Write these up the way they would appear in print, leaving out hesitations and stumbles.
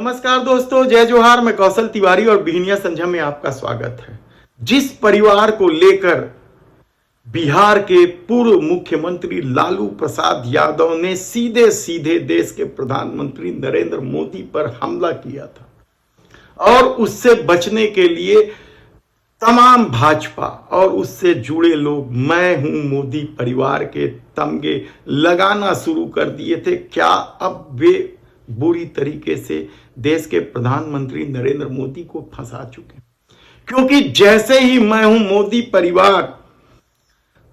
नमस्कार दोस्तों, जय जोहार। मैं कौशल तिवारी और बिहनिया संझा में आपका स्वागत है। जिस परिवार को लेकर बिहार के पूर्व मुख्यमंत्री लालू प्रसाद यादव ने सीधे सीधे देश के प्रधानमंत्री नरेंद्र मोदी पर हमला किया था और उससे बचने के लिए तमाम भाजपा और उससे जुड़े लोग मैं हूं मोदी परिवार के तमगे लगाना शुरू कर दिए थे, क्या अब वे बुरी तरीके से देश के प्रधानमंत्री नरेंद्र मोदी को फंसा चुके? क्योंकि जैसे ही मैं हूं मोदी परिवार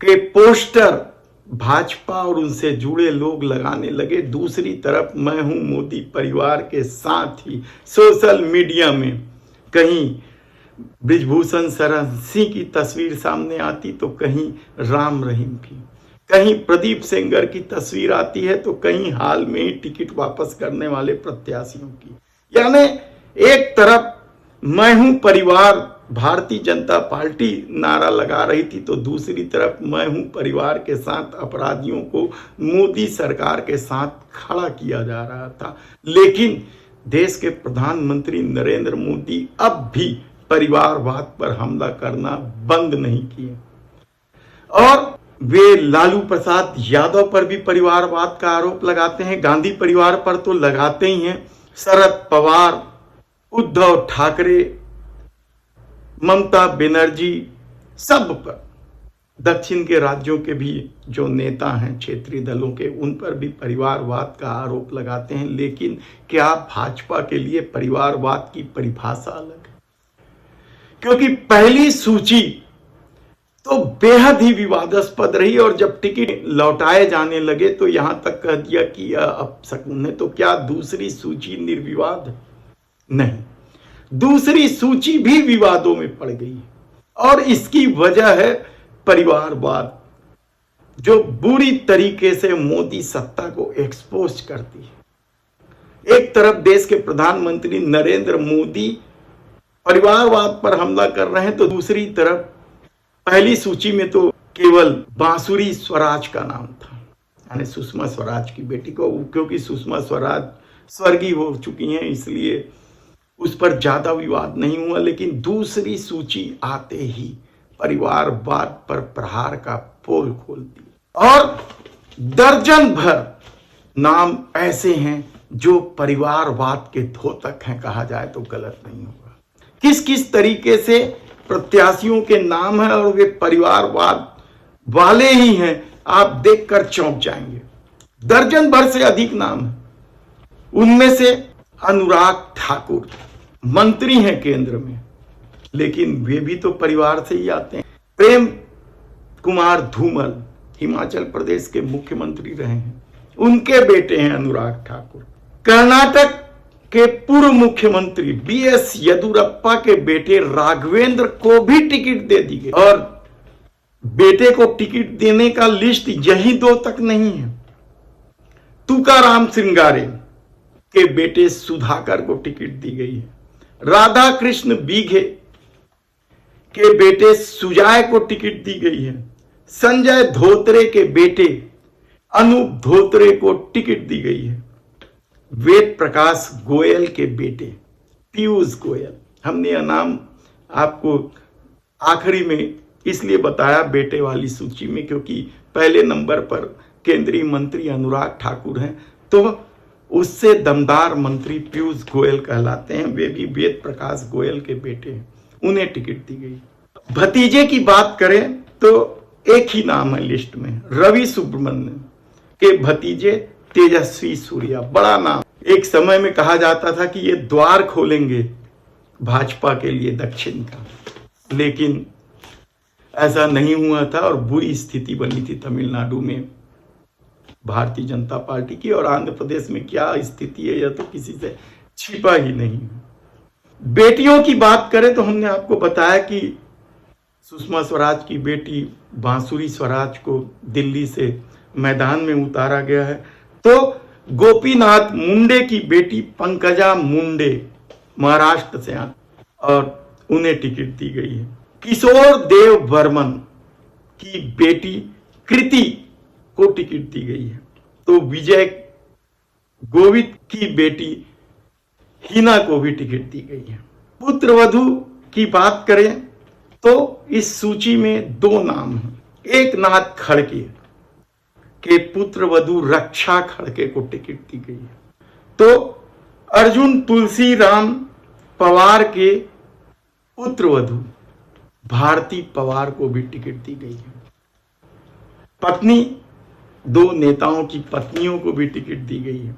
के पोस्टर भाजपा और उनसे जुड़े लोग लगाने लगे, दूसरी तरफ मैं हूं मोदी परिवार के साथ ही सोशल मीडिया में कहीं ब्रिजभूषण शरण सिंह की तस्वीर सामने आती तो कहीं राम रहीम की, कहीं प्रदीप सेंगर की तस्वीर आती है तो कहीं हाल में ही टिकट वापस करने वाले प्रत्याशियों की। यानी एक तरफ मैं हूं परिवार भारतीय जनता पार्टी नारा लगा रही थी तो दूसरी तरफ मैं हूं परिवार के साथ अपराधियों को मोदी सरकार के साथ खड़ा किया जा रहा था। लेकिन देश के प्रधानमंत्री नरेंद्र मोदी अब भी परिवारवाद पर हमला करना बंद नहीं किए और वे लालू प्रसाद यादव पर भी परिवारवाद का आरोप लगाते हैं। गांधी परिवार पर तो लगाते ही हैं, शरद पवार, उद्धव ठाकरे, ममता बनर्जी, सब पर, दक्षिण के राज्यों के भी जो नेता हैं क्षेत्रीय दलों के, उन पर भी परिवारवाद का आरोप लगाते हैं। लेकिन क्या भाजपा के लिए परिवारवाद की परिभाषा अलग है? क्योंकि पहली सूची तो बेहद ही विवादास्पद रही और जब टिकट लौटाए जाने लगे तो यहां तक कह दिया कि अब शकुन है, तो क्या दूसरी सूची निर्विवाद है? नहीं, दूसरी सूची भी विवादों में पड़ गई और इसकी वजह है परिवारवाद, जो बुरी तरीके से मोदी सत्ता को एक्सपोज करती है। एक तरफ देश के प्रधानमंत्री नरेंद्र मोदी परिवारवाद पर हमला कर रहे हैं तो दूसरी तरफ पहली सूची में तो केवल बांसुरी स्वराज का नाम था, यानी सुषमा स्वराज की बेटी को, क्योंकि सुषमा स्वराज स्वर्गीय हो चुकी हैं इसलिए उस पर ज्यादा विवाद नहीं हुआ। लेकिन दूसरी सूची आते ही परिवारवाद पर प्रहार का पोल खोल दिया और दर्जन भर नाम ऐसे हैं जो परिवारवाद के धोतक हैं, कहा जाए तो गलत नहीं होगा। किस किस तरीके से प्रत्याशियों के नाम है और वे परिवारवाद वाले ही हैं, आप देखकर चौंक जाएंगे। दर्जन भर से अधिक नाम है। उनमें से अनुराग ठाकुर मंत्री हैं केंद्र में, लेकिन वे भी तो परिवार से ही आते हैं। प्रेम कुमार धूमल हिमाचल प्रदेश के मुख्यमंत्री रहे हैं, उनके बेटे हैं अनुराग ठाकुर। कर्नाटक के पूर्व मुख्यमंत्री बीएस येदियुरप्पा के बेटे राघवेंद्र को भी टिकट दे दी गई और बेटे को टिकट देने का लिस्ट यही दो तक नहीं है। तुकाराम श्रृंगारे के बेटे सुधाकर को टिकट दी गई है। राधा कृष्ण बीघे के बेटे सुजाय को टिकट दी गई है। संजय धोत्रे के बेटे अनूप धोत्रे को टिकट दी गई है। वेद प्रकाश गोयल के बेटे पीयूष गोयल, हमने यह नाम आपको आखिरी में इसलिए बताया बेटे वाली सूची में क्योंकि पहले नंबर पर केंद्रीय मंत्री अनुराग ठाकुर हैं, तो उससे दमदार मंत्री पीयूष गोयल कहलाते हैं। वे भी वेद प्रकाश गोयल के बेटे हैं, उन्हें टिकट दी गई। भतीजे की बात करें तो एक ही नाम है लिस्ट में, रवि सुब्रमण्यम के भतीजे तेजस्वी सूर्या, बड़ा नाम। एक समय में कहा जाता था कि ये द्वार खोलेंगे भाजपा के लिए दक्षिण का, लेकिन ऐसा नहीं हुआ था और बुरी स्थिति बनी थी तमिलनाडु में भारतीय जनता पार्टी की, और आंध्र प्रदेश में क्या स्थिति है यह तो किसी से छिपा ही नहीं। बेटियों की बात करें तो हमने आपको बताया कि सुषमा स्वराज की बेटी बांसुरी स्वराज को दिल्ली से मैदान में उतारा गया है, तो गोपीनाथ मुंडे की बेटी पंकजा मुंडे महाराष्ट्र से और उन्हें टिकट दी गई है। किशोर देव बर्मन की बेटी कृति को टिकट दी गई है। तो विजय गोविंद की बेटी हिना को भी टिकट दी गई है। पुत्र वधू की बात करें तो इस सूची में दो नाम हैं। एक नाथ खड़के के पुत्र वधू रक्षा खड़के को टिकट दी गई है, तो अर्जुन तुलसी राम पवार के पुत्र वधू भारती पवार को भी टिकट दी गई है। पत्नी, दो नेताओं की पत्नियों को भी टिकट दी गई है।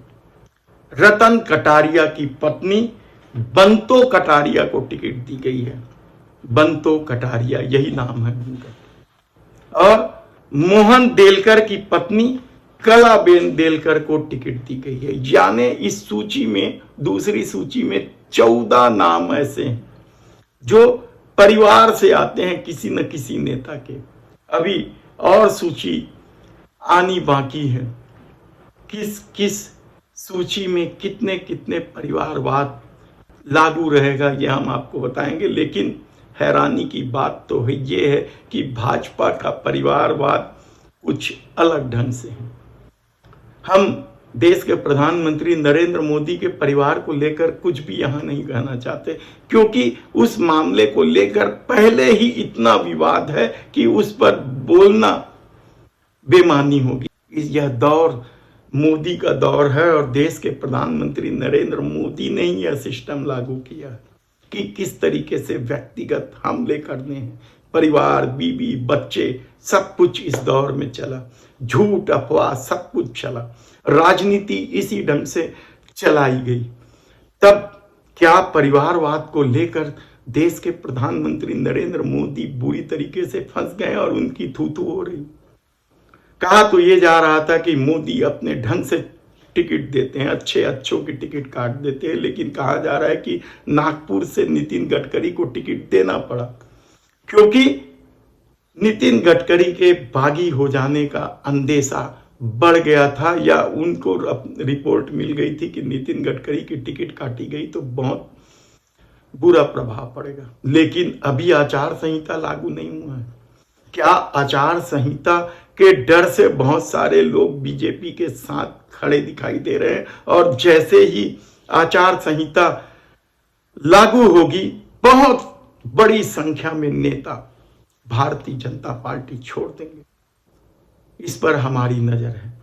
रतन कटारिया की पत्नी बंतो कटारिया को टिकट दी गई है। बंतो कटारिया यही नाम है उनका। और मोहन देलकर की पत्नी कलाबेन देलकर को टिकट दी गई है। यानी इस सूची में, दूसरी सूची में 14 नाम ऐसे हैं जो परिवार से आते हैं किसी न किसी नेता के। अभी और सूची आनी बाकी है। किस किस सूची में कितने कितने परिवारवाद लागू रहेगा ये हम आपको बताएंगे, लेकिन हैरानी की बात तो है ये है कि भाजपा का परिवारवाद कुछ अलग ढंग से है। हम देश के प्रधानमंत्री नरेंद्र मोदी के परिवार को लेकर कुछ भी यहां नहीं कहना चाहते, क्योंकि उस मामले को लेकर पहले ही इतना विवाद है कि उस पर बोलना बेमानी होगी। यह दौर मोदी का दौर है और देश के प्रधानमंत्री नरेंद्र मोदी ने ही यह सिस्टम लागू किया कि किस तरीके से व्यक्तिगत हमले करने हैं। परिवार, बीवी, बच्चे, सब कुछ इस दौर में चला। झूठ, अफवाह, सब कुछ चला। राजनीति इसी ढंग से चलाई गई। तब क्या परिवारवाद को लेकर देश के प्रधानमंत्री नरेंद्र मोदी बुरी तरीके से फंस गए और उनकी थू-थू हो रही। कहा तो ये जा रहा था कि मोदी अपने ढंग से टिकट देते हैं, अच्छों की टिकट काट देते हैं, लेकिन कहा जा रहा है कि नागपुर से नितिन गडकरी को टिकट देना पड़ा क्योंकि नितिन गडकरी के बागी हो जाने का अंदेशा बढ़ गया था, या उनको रिपोर्ट मिल गई थी कि नितिन गडकरी की टिकट काटी गई तो बहुत बुरा प्रभाव पड़ेगा। लेकिन अभी आचार संहिता लागू नहीं हुआ है। क्या आचार संहिता के डर से बहुत सारे लोग बीजेपी के साथ खड़े दिखाई दे रहे हैं, और जैसे ही आचार संहिता लागू होगी बहुत बड़ी संख्या में नेता भारतीय जनता पार्टी छोड़ देंगे। इस पर हमारी नजर है।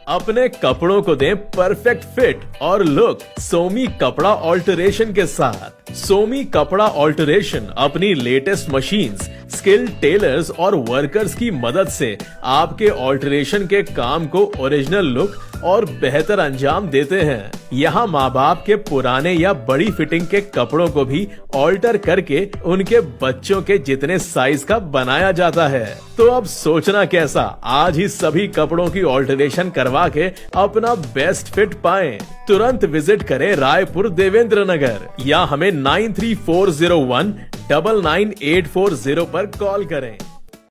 अपने कपड़ों को दें परफेक्ट फिट और लुक सोमी कपड़ा ऑल्टरेशन के साथ। सोमी कपड़ा ऑल्टरेशन अपनी लेटेस्ट मशीन्स, स्किल्ड टेलर्स और वर्कर्स की मदद से आपके ऑल्टरेशन के काम को ओरिजिनल लुक और बेहतर अंजाम देते हैं। यहाँ माँ बाप के पुराने या बड़ी फिटिंग के कपड़ों को भी ऑल्टर करके उनके बच्चों के जितने साइज का बनाया जाता है। तो अब सोचना कैसा, आज ही सभी कपड़ों की ऑल्टरेशन करवा के अपना बेस्ट फिट पाएं। तुरंत विजिट करें रायपुर देवेंद्र नगर या हमें 9340199840 पर कॉल करें।